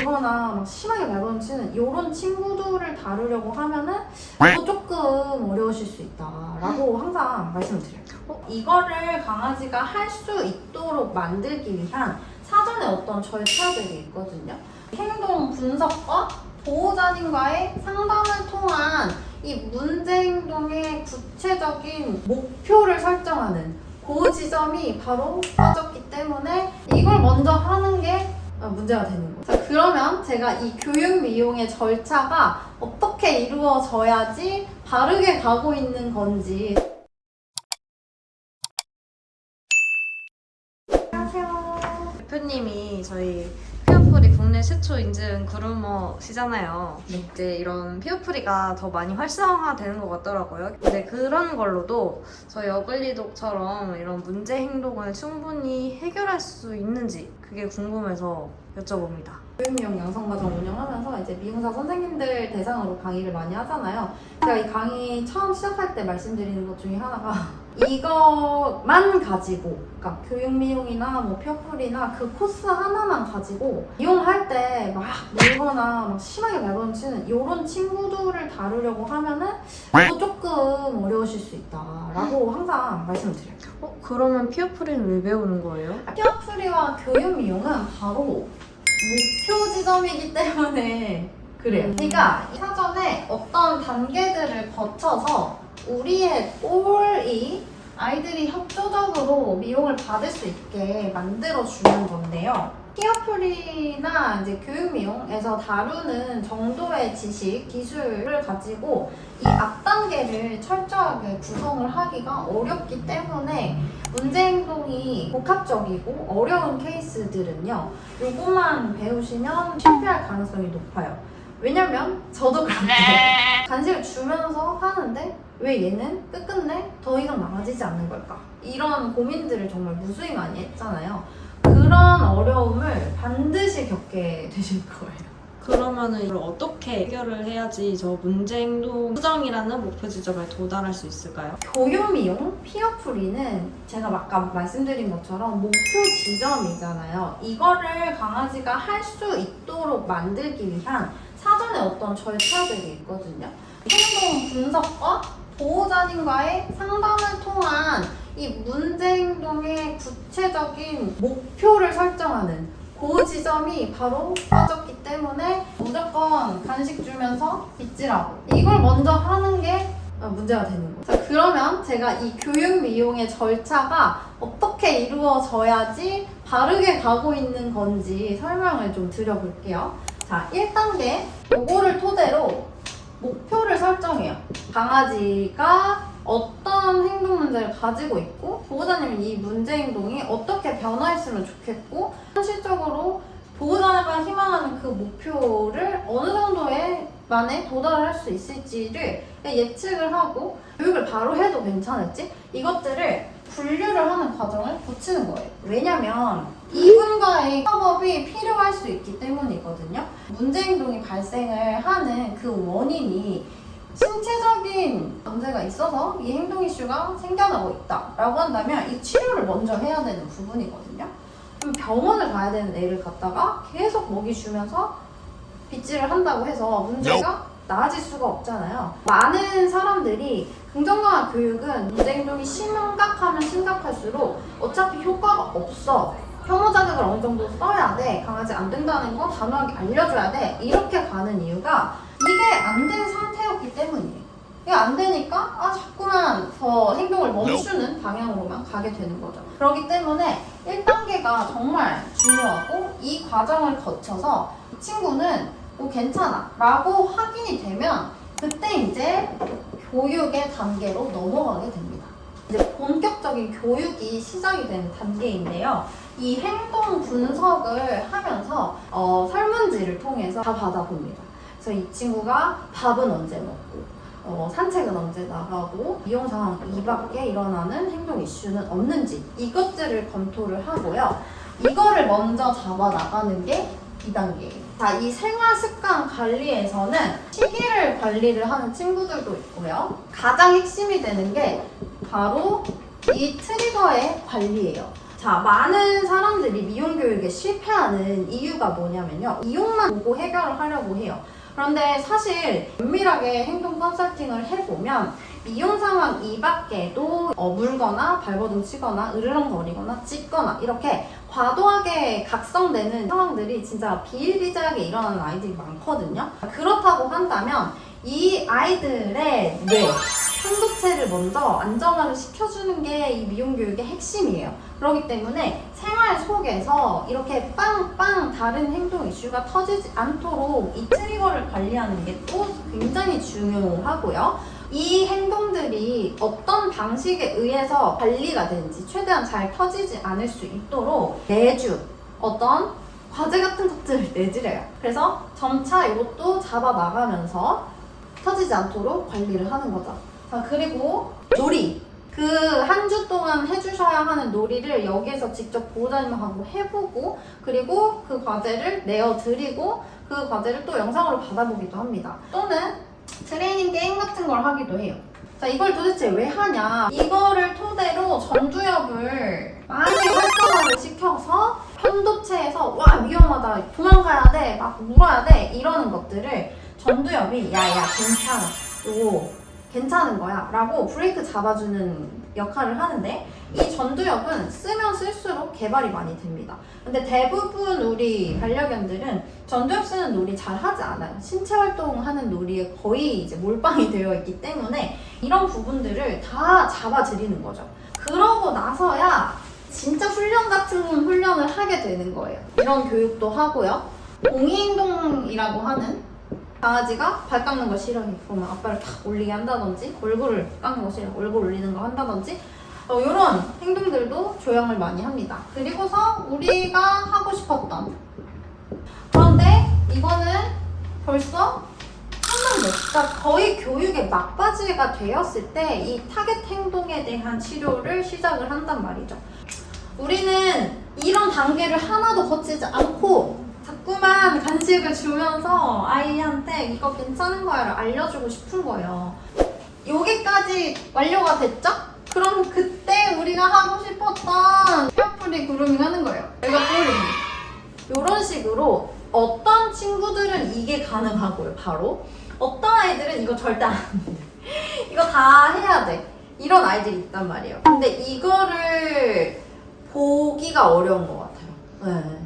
물거나 막 심하게 발버둥 치는 이런 친구들을 다루려고 하면은 조금 어려우실 수 있다라고 항상 말씀을 드려요. 이거를 강아지가 할 수 있도록 만들기 위한 사전에 어떤 절차들이 있거든요. 행동 분석과 보호자님과의 상담을 통한 이 문제 행동의 구체적인 목표를 설정하는 그 지점이 바로 빠졌기 때문에 이걸 먼저 하는 게 문제가 되는 거죠. 자, 그러면 제가 이 교육 미용의 절차가 어떻게 이루어져야지 바르게 가고 있는 건지. 안녕하세요. 대표님이 저희 피어풀이 국내 최초 인증 그루머시잖아요. 네. 이제 이런 피어풀이가 더 많이 활성화되는 것 같더라고요. 근데 그런 걸로도 저희 어글리독처럼 이런 문제 행동을 충분히 해결할 수 있는지 그게 궁금해서 여쭤봅니다. 교육미용 양성과정 운영하면서 이제 미용사 선생님들 대상으로 강의를 많이 하잖아요. 제가 이 강의 처음 시작할 때 말씀드리는 것 중에 하나가 이것만 가지고, 그러니까 교육미용이나 뭐 피어풀이나 그 코스 하나만 가지고 이용할 때 막 물거나 막 심하게 발버둥 치는 이런 친구들을 다루려고 하면은 조금 어려우실 수 있다라고 항상 말씀을 드려요. 그러면 피어풀이는 왜 배우는 거예요? 피어풀이와 교육미용은 바로 목표 지점이기 때문에 그래요. 그러니까 사전에 어떤 단계들을 거쳐서 우리의 골이 아이들이 협조적으로 미용을 받을 수 있게 만들어주는 건데요. 피어풀이나 이제 교육미용에서 다루는 정도의 지식, 기술을 가지고 이 앞단계를 철저하게 구성을 하기가 어렵기 때문에 문제 행동이 복합적이고 어려운 케이스들은요, 요것만 배우시면 실패할 가능성이 높아요. 왜냐면 저도 그런데 간식을 주면서 하는데 왜 얘는 끝끝내 더 이상 나아지지 않는 걸까? 이런 고민들을 정말 무수히 많이 했잖아요. 그런 어려움을 반드시 겪게 되실 거예요. 그러면은 이걸 어떻게 해결을 해야지 저 문제 행동 수정이라는 목표 지점에 도달할 수 있을까요? 교육미용, 피어풀이는 제가 아까 말씀드린 것처럼 목표 지점이잖아요. 이거를 강아지가 할 수 있도록 만들기 위한 사전에 어떤 절차들이 있거든요. 행동 분석과 보호자님과의 상담을 통한 이 문제 행동의 구체적인 목표를 설정하는 그 지점이 바로 빠졌기 때문에 무조건 간식 주면서 빗질하고 이걸 먼저 하는 게 문제가 되는 거죠. 자, 그러면 제가 이 교육 미용의 절차가 어떻게 이루어져야지 바르게 가고 있는 건지 설명을 좀 드려볼게요. 자, 1단계 요거를 토대로 목표를 설정해요. 강아지가 어떤 행동 문제를 가지고 있고 보호자님은 이 문제 행동이 어떻게 변화했으면 좋겠고 현실적으로 보호자가 희망하는 그 목표를 어느 정도의 만에 도달할 수 있을지를 예측을 하고 교육을 바로 해도 괜찮을지 이것들을 분류를 하는 과정을 거치는 거예요. 왜냐면 이분과의 협업이 필요할 수 있기 때문이거든요. 문제 행동이 발생을 하는 그 원인이 신체적인 문제가 있어서 이 행동 이슈가 생겨나고 있다라고 한다면 이 치료를 먼저 해야 되는 부분이거든요. 그럼 병원을 가야 되는 애를 갖다가 계속 먹이 주면서 빗질을 한다고 해서 문제가 나아질 수가 없잖아요. 많은 사람들이 긍정강화 교육은 문제 행동이 심각하면 심각할수록 어차피 효과가 없어. 혐오 자극을 어느 정도 써야 돼. 강아지 안 된다는 거 단호하게 알려줘야 돼. 이렇게 가는 이유가 이게 안 된 상태였기 때문이에요. 이게 안 되니까 자꾸만 더 행동을 멈추는 방향으로만 가게 되는 거죠. 그렇기 때문에 1단계가 정말 중요하고 이 과정을 거쳐서 이 친구는 괜찮아 라고 확인이 되면 그때 이제 교육의 단계로 넘어가게 됩니다. 이제 본격적인 교육이 시작이 되는 단계인데요. 이 행동 분석을 하면서 설문지를 통해서 다 받아봅니다. 그래서 이 친구가 밥은 언제 먹고 산책은 언제 나가고 미용 상황 이밖에 일어나는 행동 이슈는 없는지 이것들을 검토를 하고요. 이거를 먼저 잡아 나가는 게 2단계예요. 자, 이 생활 습관 관리에서는 시기를 관리를 하는 친구들도 있고요. 가장 핵심이 되는 게 바로 이 트리거의 관리예요. 자, 많은 사람들이 미용 교육에 실패하는 이유가 뭐냐면요. 이용만 보고 해결을 하려고 해요. 그런데 사실 면밀하게 행동 컨설팅을 해보면 미용 상황 이밖에도 물거나 발버둥 치거나 으르렁거리거나 찢거나 이렇게 과도하게 각성되는 상황들이 진짜 비일비재하게 일어나는 아이들이 많거든요. 그렇다고 한다면 이 아이들의 뇌, 편도체를 먼저 안정화를 시켜주는 게 이 미용 교육의 핵심이에요. 그렇기 때문에 생활 속에서 이렇게 빵빵 다른 행동 이슈가 터지지 않도록 이 트리거를 관리하는 게 또 굉장히 중요하고요. 이 행동들이 어떤 방식에 의해서 관리가 되는지 최대한 잘 터지지 않을 수 있도록 매주 어떤 과제 같은 것들을 내드려요. 그래서 점차 이것도 잡아 나가면서 터지지 않도록 관리를 하는 거죠. 자, 그리고 놀이. 그 한 주 동안 해주셔야 하는 놀이를 여기에서 직접 보호자님하고 해보고, 그리고 그 과제를 내어드리고 그 과제를 또 영상으로 받아보기도 합니다. 또는 트레이닝 게임 같은 걸 하기도 해요. 자, 이걸 도대체 왜 하냐? 이거를 토대로 전두엽을 많이 활성화를 시켜서 편도체에서 와 위험하다, 도망가야 돼, 막 물어야 돼 이러는 것들을 전두엽이 야야 괜찮아, 요거 괜찮은 거야 라고 브레이크 잡아주는 역할을 하는데, 이 전두엽은 쓰면 쓸수록 개발이 많이 됩니다. 근데 대부분 우리 반려견들은 전두엽 쓰는 놀이 잘 하지 않아요. 신체 활동하는 놀이에 거의 이제 몰빵이 되어 있기 때문에 이런 부분들을 다 잡아드리는 거죠. 그러고 나서야 진짜 훈련 같은 훈련을 하게 되는 거예요. 이런 교육도 하고요. 공이행동이라고 하는, 강아지가 발 깎는 거 싫어해. 그러면 앞발을 탁 올리게 한다든지, 얼굴을 깎는 거 싫어. 얼굴 올리는 거 한다든지, 이런 행동들도 조형을 많이 합니다. 그리고서 우리가 하고 싶었던, 그런데 이거는 벌써 했는데, 그러니까 거의 교육의 막바지가 되었을 때 이 타겟 행동에 대한 치료를 시작을 한단 말이죠. 우리는 이런 단계를 하나도 거치지 않고 자꾸만 간식을 주면서 아이한테 이거 괜찮은 거야를 알려주고 싶은 거예요. 여기까지 완료가 됐죠? 그럼 그때 우리가 하고 싶었던 피어프리 그루밍 하는 거예요. 내가 뿌리는. 이런 식으로 어떤 친구들은 이게 가능하고요, 바로. 어떤 아이들은 이거 절대 안 돼. 이거 다 해야 돼. 이런 아이들이 있단 말이에요. 근데 이거를 보기가 어려운 것 같아요. 네.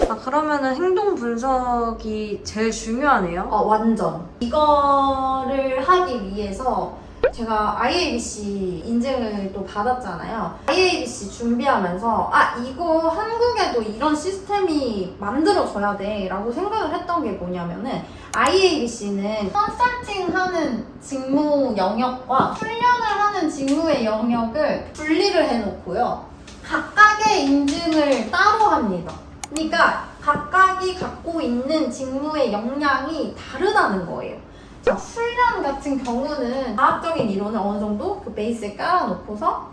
아, 그러면은 행동 분석이 제일 중요하네요. 완전. 이거를 하기 위해서 제가 IABC 인증을 또 받았잖아요. IABC 준비하면서 이거 한국에도 이런 시스템이 만들어져야 돼 라고 생각을 했던 게 뭐냐면은, IABC는 컨설팅하는 직무 영역과 훈련을 하는 직무의 영역을 분리를 해놓고요. 각각의 인증을 따로 합니다. 그러니까 각각이 갖고 있는 직무의 역량이 다르다는 거예요. 자, 훈련 같은 경우는 과학적인 이론을 어느 정도 그 베이스에 깔아놓고서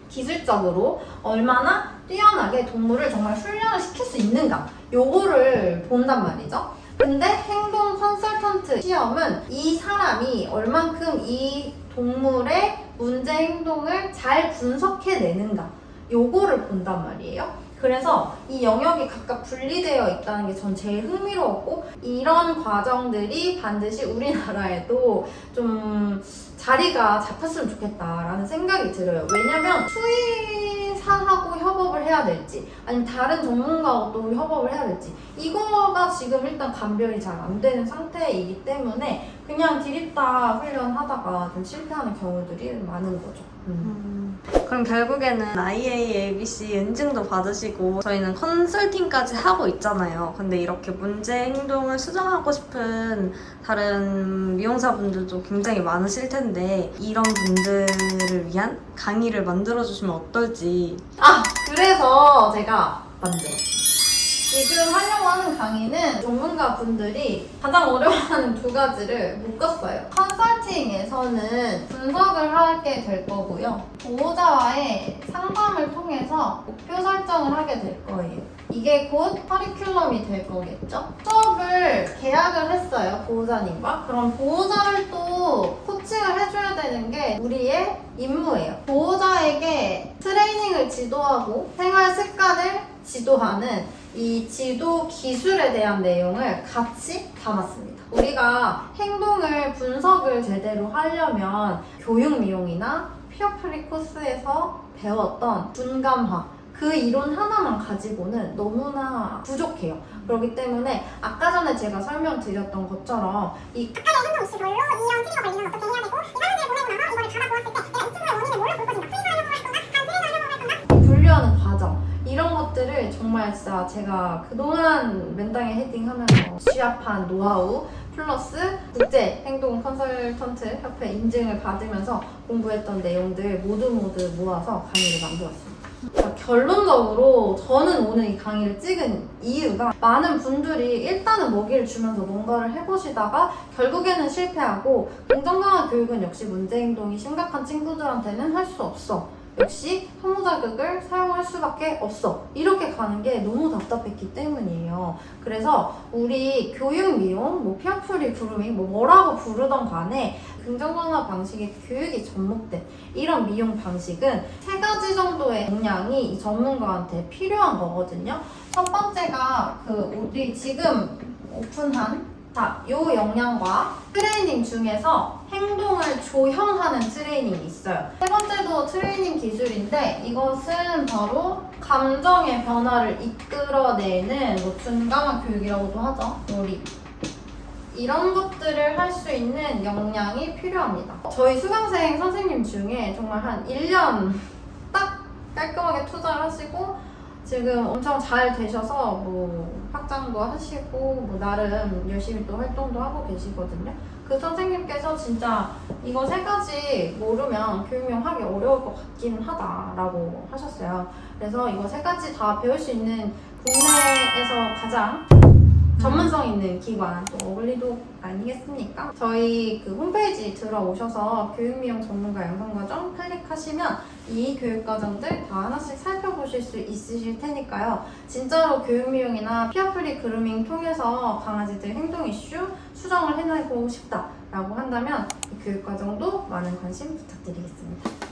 기술적으로 얼마나 뛰어나게 동물을 정말 훈련을 시킬 수 있는가, 요거를 본단 말이죠. 근데 행동 컨설턴트 시험은 이 사람이 얼만큼 이 동물의 문제 행동을 잘 분석해내는가, 요거를 본단 말이에요. 그래서 이 영역이 각각 분리되어 있다는 게 전 제일 흥미로웠고, 이런 과정들이 반드시 우리나라에도 좀 자리가 잡혔으면 좋겠다라는 생각이 들어요. 왜냐면 수의사하고 협업을 해야 될지 아니면 다른 전문가하고 또 협업을 해야 될지, 이거가 지금 일단 감별이 잘 안 되는 상태이기 때문에 그냥 디립다 훈련하다가 좀 실패하는 경우들이 많은 거죠. 그럼 결국에는 IABC 인증도 받으시고 저희는 컨설팅까지 하고 있잖아요. 근데 이렇게 문제 행동을 수정하고 싶은 다른 미용사분들도 굉장히 많으실 텐데, 이런 분들을 위한 강의를 만들어주시면 어떨지. 그래서 제가 만들었어요. 지금 하려고 하는 강의는 전문가 분들이 가장 어려워하는 두 가지를 묶었어요. 컨설팅에서는 분석을 하게 될 거고요. 보호자와의 상담을 통해서 목표 설정을 하게 될 거예요. 이게 곧 커리큘럼이 될 거겠죠? 수업을 계약을 했어요, 보호자님과. 그럼 보호자를 또 코칭을 해줘야 되는 게 우리의 임무예요. 보호자에게 트레이닝을 지도하고 생활 습관을 지도하는 이 지도 기술에 대한 내용을 같이 담았습니다. 우리가 행동을 분석을 제대로 하려면 교육미용이나 피어프리 코스에서 배웠던 분감화 그 이론 하나만 가지고는 너무나 부족해요. 그렇기 때문에 아까 전에 제가 설명드렸던 것처럼 이 각각의 행동 이슈별로 이런 트리거 걸리면 어떻게 해야 되고 이 사람들을 보내고 나서 이거를 받아보았을 때 내가 이 친구의 원인을 뭘로 볼 것인가 프리즈 하려고 할 건가 간트레이드 하려고 할 건가 분류하는 과정 이런 것들을 정말 진짜 제가 그동안 맨땅에 헤딩하면서 취합한 노하우 플러스 국제 행동 컨설턴트 협회 인증을 받으면서 공부했던 내용들 모두 모아서 강의를 만들었습니다. 결론적으로 저는 오늘 이 강의를 찍은 이유가 많은 분들이 일단은 먹이를 주면서 뭔가를 해보시다가 결국에는 실패하고 공정강화 교육은 역시 문제행동이 심각한 친구들한테는 할 수 없어. 역시 혐오자극을 사용할 수밖에 없어. 이렇게 가는 게 너무 답답했기 때문이에요. 그래서 우리 교육 미용, 피어프리 그루밍 뭐라고 부르던 간에 긍정강화 방식의 교육이 접목된 이런 미용 방식은 3가지 정도의 역량이 이 전문가한테 필요한 거거든요. 첫 번째가 우리 지금 오픈한 이 역량과 트레이닝 중에서 행동을 조형하는 트레이닝이 있어요. 세 번째도 트레이닝 기술인데 이것은 바로 감정의 변화를 이끌어내는 준감화 교육이라고도 하죠. 이런 것들을 할 수 있는 역량이 필요합니다. 저희 수강생 선생님 중에 정말 한 1년 딱 깔끔하게 투자를 하시고 지금 엄청 잘 되셔서 확장도 하시고 나름 열심히 또 활동도 하고 계시거든요. 그 선생님께서 진짜 이거 3가지 모르면 교육용 하기 어려울 것 같긴 하다라고 하셨어요. 그래서 이거 3가지 다 배울 수 있는 국내에서 가장 전문성 있는 기관 또 어글리독 아니겠습니까? 저희 홈페이지 들어오셔서 교육미용 전문가 양성과정 클릭하시면 이 교육과정들 다 하나씩 살펴보실 수 있으실 테니까요. 진짜로 교육미용이나 피어프리 그루밍 통해서 강아지들 행동 이슈 수정을 해내고 싶다라고 한다면 이 교육과정도 많은 관심 부탁드리겠습니다.